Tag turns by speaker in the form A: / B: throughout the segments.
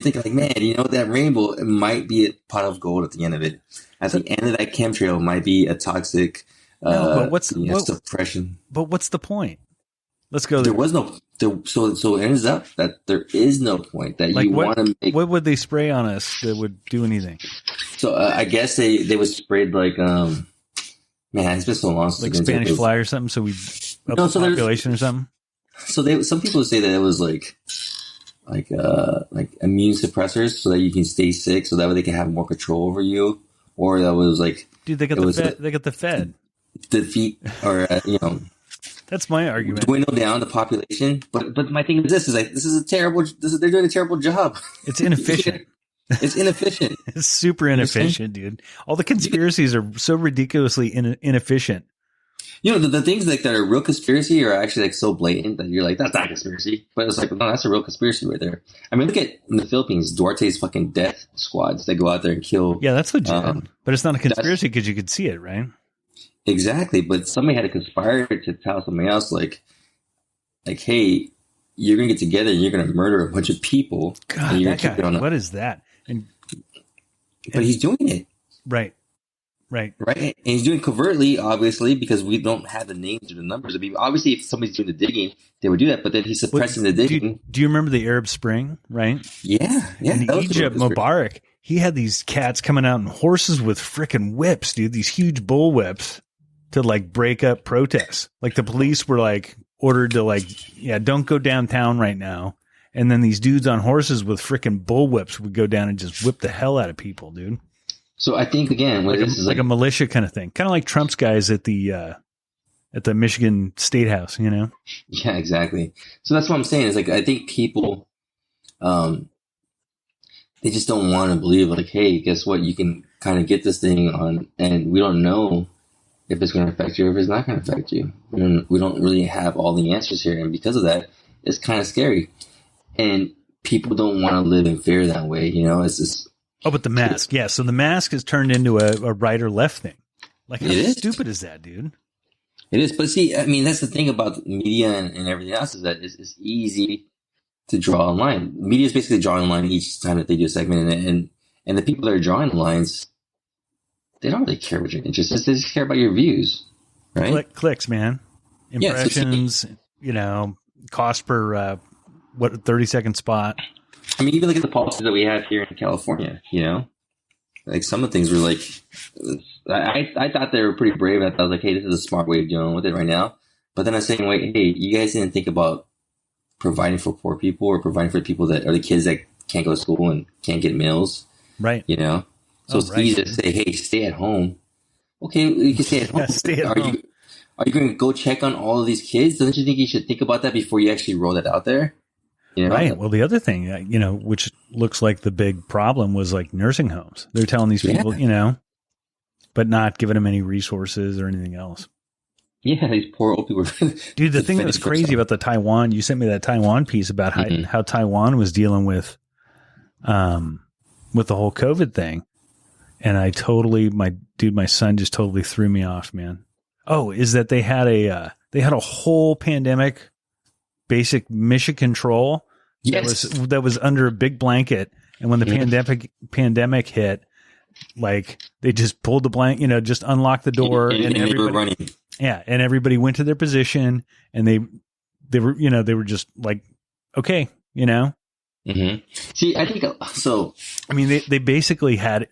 A: think like, man, that rainbow, it might be a pot of gold at the end of it. At the end of that chemtrail might be a toxic
B: but
A: suppression.
B: But what's the point? Let's go
A: there.
B: There
A: was no so it ends up that there is no point that you want to make.
B: What would they spray on us that would do anything?
A: So I guess they would spray like man, it's been so long since
B: like Spanish fly or something. So we up the population or something.
A: So some people say that it was like immune suppressors so that you can stay sick, so that way they can have more control over you, or that was like,
B: dude, they got the Fed
A: defeat or
B: That's my argument.
A: Dwindle down the population, but my thing is they're doing a terrible job.
B: It's inefficient.
A: It's inefficient.
B: It's super inefficient, dude. All the conspiracies are so ridiculously inefficient.
A: The things like that are real conspiracy are actually like so blatant that you're like, that's not a conspiracy, but it's like, no, that's a real conspiracy right there. I mean, look at in the Philippines, Duarte's fucking death squads that go out there and kill.
B: Yeah, that's legit, but it's not a conspiracy because you could see it, right?
A: Exactly, but somebody had to conspire to tell somebody else, like, hey, you're gonna get together and you're gonna murder a bunch of people.
B: God,
A: and you're
B: that guy, what is that?
A: But he's doing it,
B: right,
A: and he's doing it covertly, obviously, because we don't have the names or the numbers. I mean, obviously, if somebody's doing the digging, they would do that. But then he's suppressing the digging.
B: Do you remember the Arab Spring? Right?
A: Yeah.
B: In Egypt, Mubarak, he had these cats coming out on horses with frickin' whips, dude. These huge bull whips. To like break up protests. Like the police were like ordered to don't go downtown right now. And then these dudes on horses with freaking bullwhips would go down and just whip the hell out of people, dude.
A: So I think again,
B: like a militia kind of thing. Kind of like Trump's guys at the Michigan State House,
A: Yeah, exactly. So that's what I'm saying is like, I think people, they just don't want to believe like, hey, guess what? You can kind of get this thing on, and we don't know if it's going to affect you or if it's not going to affect you. We don't really have all the answers here. And because of that, it's kind of scary. And people don't want to live in fear that way. It's just...
B: Oh, but the mask. Yeah. So the mask has turned into a right or left thing. Like, how stupid is that, dude?
A: It is. But see, I mean, that's the thing about media and everything else is that it's easy to draw a line. Media is basically drawing a line each time that they do a segment. And the people that are drawing the lines, they don't really care what your interest is. They just care about your views, right?
B: Clicks, man. Impressions, cost per, 30-second spot.
A: I mean, even look at the policies that we have here in California, Like some of the things were like, I thought they were pretty brave. And I was like, hey, this is a smart way of dealing with it right now. But then I was saying, wait, hey, you guys didn't think about providing for poor people or providing for people that are the kids that can't go to school and can't get meals.
B: Right.
A: So it's easy to say, hey, stay at home. Okay, you can stay at home.
B: Stay at home.
A: Are you going to go check on all of these kids? Don't you think you should think about that before you actually roll that out there?
B: Right. Well, the other thing, which looks like the big problem was like nursing homes. They're telling these people, but not giving them any resources or anything else.
A: Yeah, these poor old people.
B: Dude, the thing that was crazy about the Taiwan, you sent me that Taiwan piece about how Taiwan was dealing with the whole COVID thing. And my son just totally threw me off, man. Oh, is that they had a whole pandemic basic mission control that was under a big blanket. And when the pandemic hit, like they just pulled the blanket, just unlocked the door
A: and everybody were running.
B: Yeah. And everybody went to their position and they were just like, okay,
A: Mm-hmm. See, I think so.
B: I mean, they basically had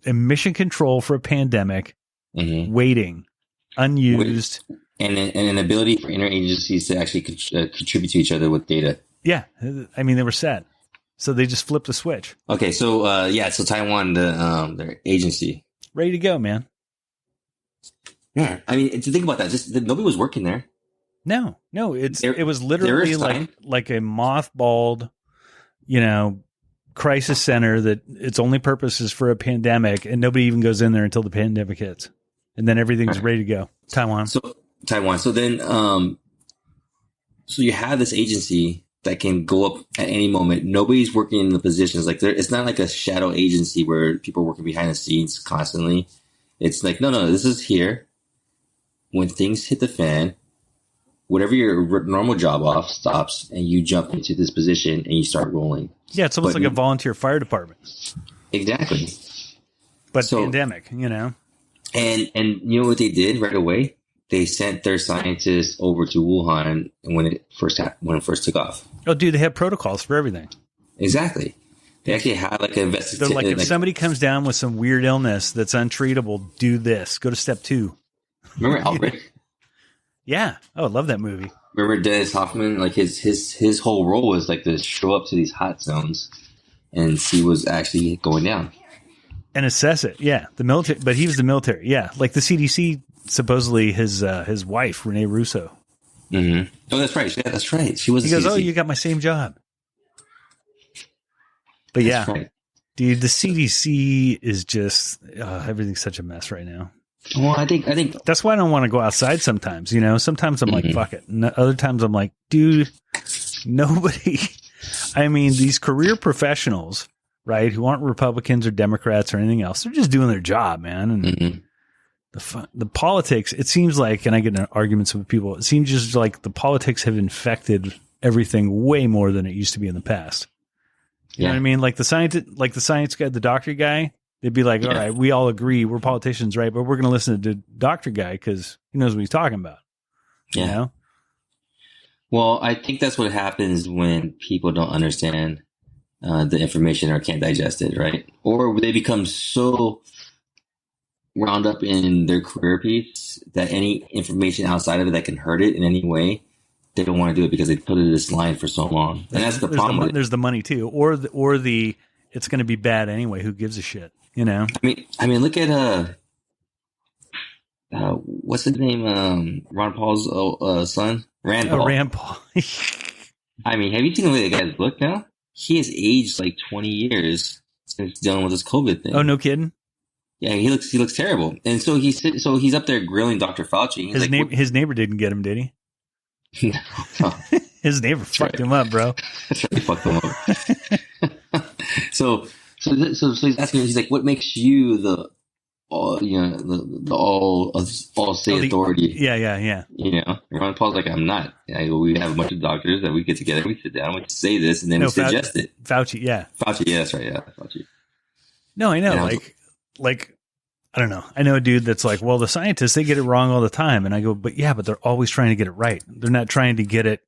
B: a mission control for a pandemic, waiting, unused,
A: and an ability for interagencies to actually contribute to each other with data.
B: Yeah, I mean, they were set, so they just flipped the switch.
A: Okay, so so Taiwan, their agency,
B: ready to go, man.
A: Yeah, I mean, to think about that, just nobody was working there.
B: No, it was literally like a mothballed. Crisis center that its only purpose is for a pandemic and nobody even goes in there until the pandemic hits. And then everything's ready to go. Taiwan. So
A: then, so you have this agency that can go up at any moment. Nobody's working in the positions. Like it's not like a shadow agency where people are working behind the scenes constantly. It's like, no, this is here. When things hit the fan, whatever your normal job off stops, and you jump into this position and you start rolling.
B: Yeah, it's almost like a volunteer fire department.
A: Exactly.
B: But pandemic, you know.
A: And you know what they did right away? They sent their scientists over to Wuhan when it first took off.
B: Oh, dude, they have protocols for everything.
A: Exactly. They actually have like an investigation.
B: They're like, if somebody comes down with some weird illness that's untreatable, do this. Go to step 2.
A: Remember Outbreak?
B: Yeah. Oh, I love that movie.
A: Remember Dennis Hoffman? Like his whole role was like to show up to these hot zones and see what's actually going down.
B: And assess it. Yeah. The military, but he was the military. Yeah. Like the CDC, supposedly his wife, Renee Russo.
A: Mm-hmm. Oh, that's right. Yeah, that's right. She was.
B: He goes, CDC. Oh, you got my same job. But
A: that's right.
B: Dude, the CDC is just everything's such a mess right now.
A: Well, I think
B: that's why I don't want to go outside sometimes. You know, sometimes I'm like, fuck it. Other times I'm like, dude, nobody. I mean, these career professionals, right, who aren't Republicans or Democrats or anything else, they're just doing their job, man. And the politics, it seems like, and I get in arguments with people, it seems just like the politics have infected everything way more than it used to be in the past. You know what I mean? Like the science guy, the doctor guy, they'd be like, all right, we all agree we're politicians, right? But we're going to listen to the doctor guy because he knows what he's talking about.
A: Yeah.
B: You know?
A: Well, I think that's what happens when people don't understand the information or can't digest it, right? Or they become so wound up in their career piece that any information outside of it that can hurt it in any way, they don't want to do it because they put it in this line for so long. And that's the problem.
B: There's the money too, or the it's going to be bad anyway. Who gives a shit? You know.
A: I mean, look at what's his name? Ron Paul's son, Rand Paul.
B: Rand Paul.
A: I mean, have you seen the way the guy's look now? He has aged like 20 years since dealing with this COVID thing.
B: Oh, no kidding.
A: Yeah, he looks terrible. And so he's up there grilling Dr. Fauci.
B: His neighbor didn't get him, did he?
A: No.
B: His neighbor fucked him up, bro.
A: That's right, he fucked him up. So he's asking. He's like, "What makes you the all say authority?"
B: Yeah.
A: You know, Ron Paul's like, "I'm not." We have a bunch of doctors that we get together, we sit down, we say this, and then we suggest it.
B: Fauci, yeah,
A: that's right, yeah, Fauci.
B: No, I know, like. I don't know. I know a dude that's like, well, the scientists, they get it wrong all the time. And I go, but they're always trying to get it right. They're not trying to get it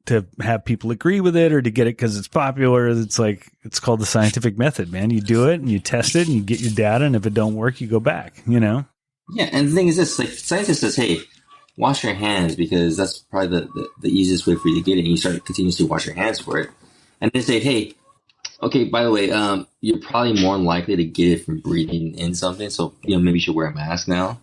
B: to have people agree with it or to get it because it's popular. It's like, it's called the scientific method, man. You do it and you test it and you get your data. And if it don't work, you go back, you know?
A: Yeah. And the thing is this, like, scientists says, hey, wash your hands because that's probably the easiest way for you to get it. And you start continuously wash your hands for it. And they say, hey, okay, by the way, you're probably more likely to get it from breathing in something. So, maybe you should wear a mask now.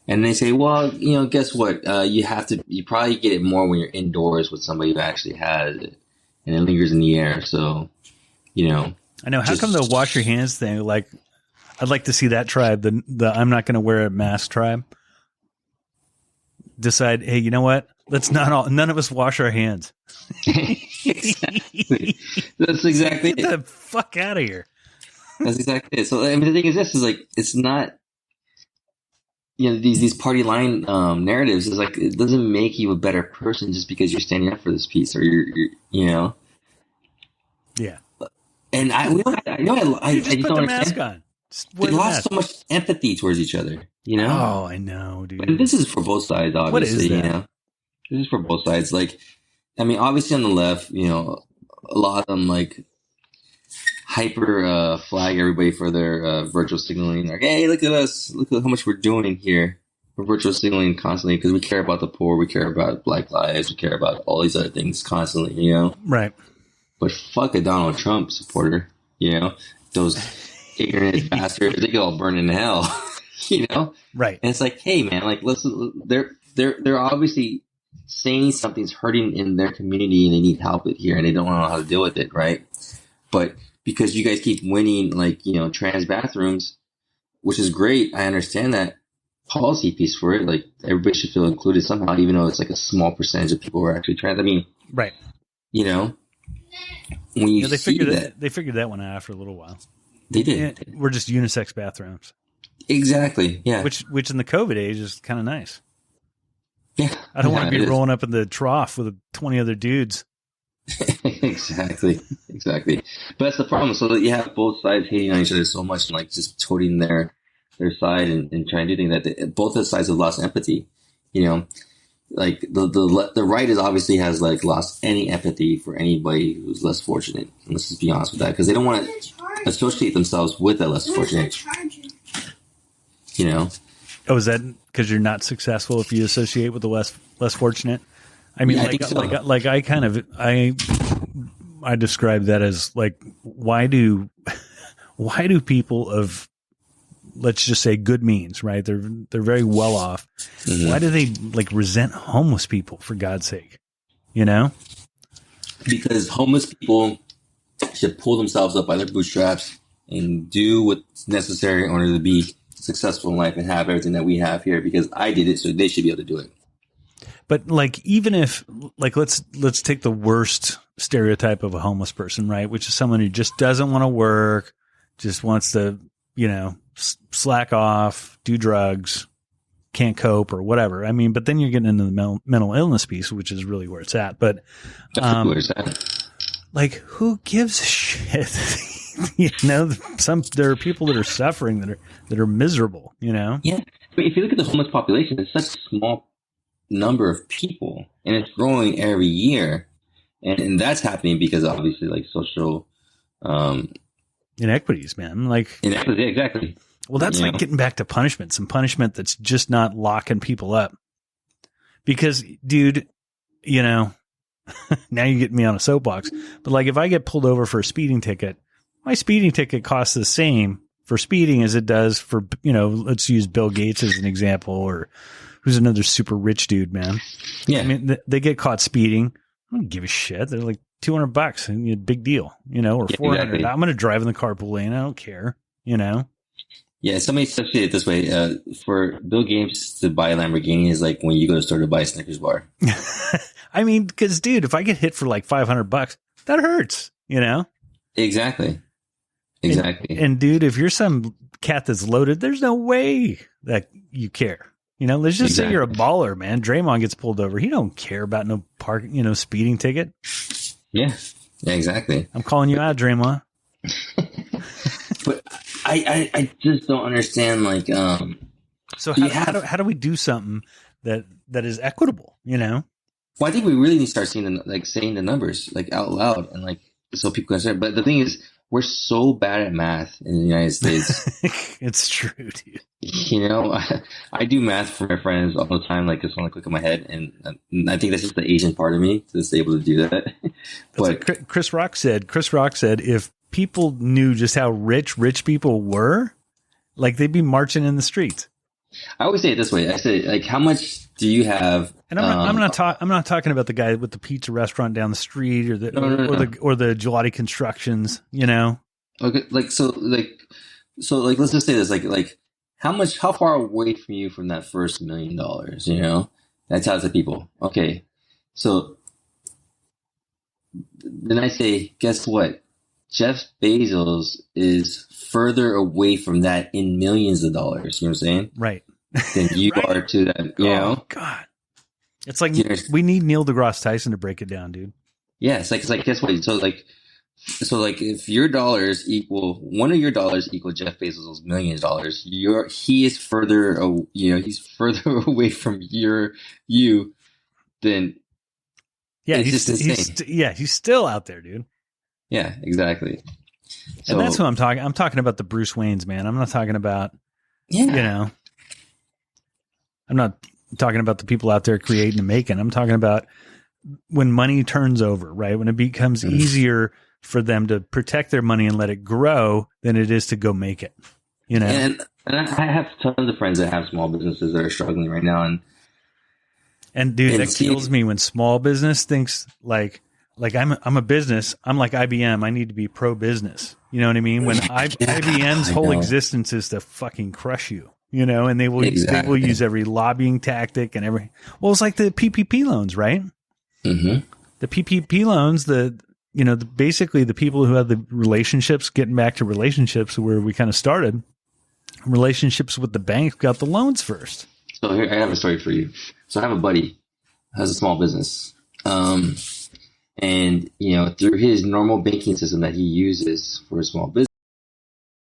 A: And they say, well, guess what? You probably get it more when you're indoors with somebody who actually has it and it lingers in the air. So,
B: I know. How come the wash your hands thing? Like, I'd like to see that tribe, the I'm not going to wear a mask tribe, decide, hey, you know what? Let's none of us wash our hands.
A: Exactly. That's exactly
B: Get the fuck out of here.
A: That's exactly it. So, I mean, the thing is this is like, it's not, these party line narratives is like, it doesn't make you a better person just because you're standing up for this piece or you're
B: Yeah.
A: And I just
B: put the mask on.
A: They lost so much empathy towards each other,
B: Oh, I know, dude.
A: And this is for both sides, obviously.
B: What is that?
A: This is for both sides. Like, I mean, obviously on the left, a lot of them like hyper flag everybody for their virtual signaling. Like, hey, look at us. Look at how much we're doing here. We're virtual signaling constantly because we care about the poor. We care about Black lives. We care about all these other things constantly,
B: Right.
A: But fuck a Donald Trump supporter, Those ignorant bastards, they get all burned in hell,
B: Right.
A: And it's like, hey, man, like, listen, they're obviously saying something's hurting in their community and they need help with here and they don't know how to deal with it, right? But because you guys keep winning, like, trans bathrooms, which is great, I understand that policy piece for it. Like, everybody should feel included somehow, even though it's like a small percentage of people who are actually trans. I mean,
B: right.
A: When you
B: they figured that one out after a little while.
A: They did.
B: We're just unisex bathrooms.
A: Exactly. Yeah.
B: Which in the COVID age is kind of nice.
A: Yeah.
B: I don't want to be
A: It
B: rolling up in the trough with 20 other dudes.
A: Exactly. But that's the problem. So that you have both sides hating on each other so much and like just toting their side and trying to do things that both the sides have lost empathy. You know, like the right is obviously has like lost any empathy for anybody who's less fortunate. Let's just be honest with that, because they don't want to associate themselves with the less fortunate. You know.
B: Oh, is that because you're not successful if you associate with the less fortunate? I mean,
A: I think so.
B: like I describe that as like, why do people of, let's just say, good means, right? They're very well off. Mm-hmm. Why do they like resent homeless people, for God's sake? You know?
A: Because homeless people should pull themselves up by their bootstraps and do what's necessary in order to be successful in life and have everything that we have here, because I did it, so they should be able to do it.
B: But like, even if like, let's take the worst stereotype of a homeless person, right? Which is someone who just doesn't want to work, just wants to, you know, slack off, do drugs, can't cope or whatever. I mean, but then you're getting into the mental illness piece, which is really where it's at. But,
A: where's that?
B: Like, who gives a shit? You know, there are people that are suffering that are miserable, you know?
A: Yeah. I mean, if you look at the homeless population, it's such a small number of people, and it's growing every year. And that's happening because obviously like social
B: inequities, man. Like
A: inequity, exactly.
B: Well, that's like getting back to punishment, some punishment that's just not locking people up. Because, dude, you know, now you get me on a soapbox, but like if I get pulled over for a speeding ticket, my speeding ticket costs the same for speeding as it does for, you know, let's use Bill Gates as an example, or who's another super rich dude, man.
A: Yeah.
B: I mean, they get caught speeding. I don't give a shit. They're like $200 and a big deal, you know, or 400. Exactly. I'm going to drive in the carpool lane. I don't care, you know?
A: Yeah. Somebody associate it this way. For Bill Gates to buy a Lamborghini is like when you go to the store to buy a Snickers bar.
B: I mean, because dude, if I get hit for like $500, that hurts, you know?
A: Exactly.
B: And dude, if you're some cat that's loaded, there's no way that you care. You know, let's just say you're a baller, man. Draymond gets pulled over. He don't care about no speeding ticket.
A: Yeah, exactly.
B: I'm calling you out, Draymond.
A: But I just don't understand, like,
B: so how do we do something that is equitable, you know?
A: Well, I think we really need to start saying the numbers like out loud, and like so people can understand. But the thing is, we're so bad at math in the United States.
B: It's true, dude.
A: You know, I do math for my friends all the time, like it's on the click of my head, and I think that's just the Asian part of me that's able to do that.
B: But like Chris Rock said, if people knew just how rich people were, like they'd be marching in the streets. I
A: always say it this way. I say, like, how much do you have?
B: And I'm not talking about the guy with the pizza restaurant down the street or the gelati constructions, you know?
A: Okay. Let's just say this, like how far away from you from that first $1 million, you know? That's how to people. Okay. So then I say, guess what? Jeff Bezos is further away from that in millions of dollars. You know what I'm saying?
B: Right.
A: Than you are to that, you know?
B: God. It's like we need Neil deGrasse Tyson to break it down, dude.
A: Yeah. It's like guess what? So if your dollars equal, one of your dollars equal Jeff Bezos' $1 million, he is further, he's further away from you than,
B: yeah,
A: it's just insane.
B: He's still out there, dude.
A: Yeah, exactly. So,
B: and that's who I'm talking. I'm talking about the Bruce Waynes, man. I'm not talking about, you know, I'm not talking about the people out there creating and making. I'm talking about when money turns over, right? When it becomes easier for them to protect their money and let it grow than it is to go make it, you know?
A: And I have tons of friends that have small businesses that are struggling right now.
B: And dude, that kills me when small business thinks like I'm a business. I'm like IBM. I need to be pro-business. You know what I mean? When IBM's whole existence is to fucking crush you, you know, and they will use every lobbying tactic and every. Well, it's like the PPP loans, right? Mm-hmm. The PPP loans, basically the people who have the relationships, getting back to relationships where we kind of started, relationships with the banks got the loans first.
A: So here, I have a story for you. So I have a buddy who has a small business. And, through his normal banking system that he uses for a small business,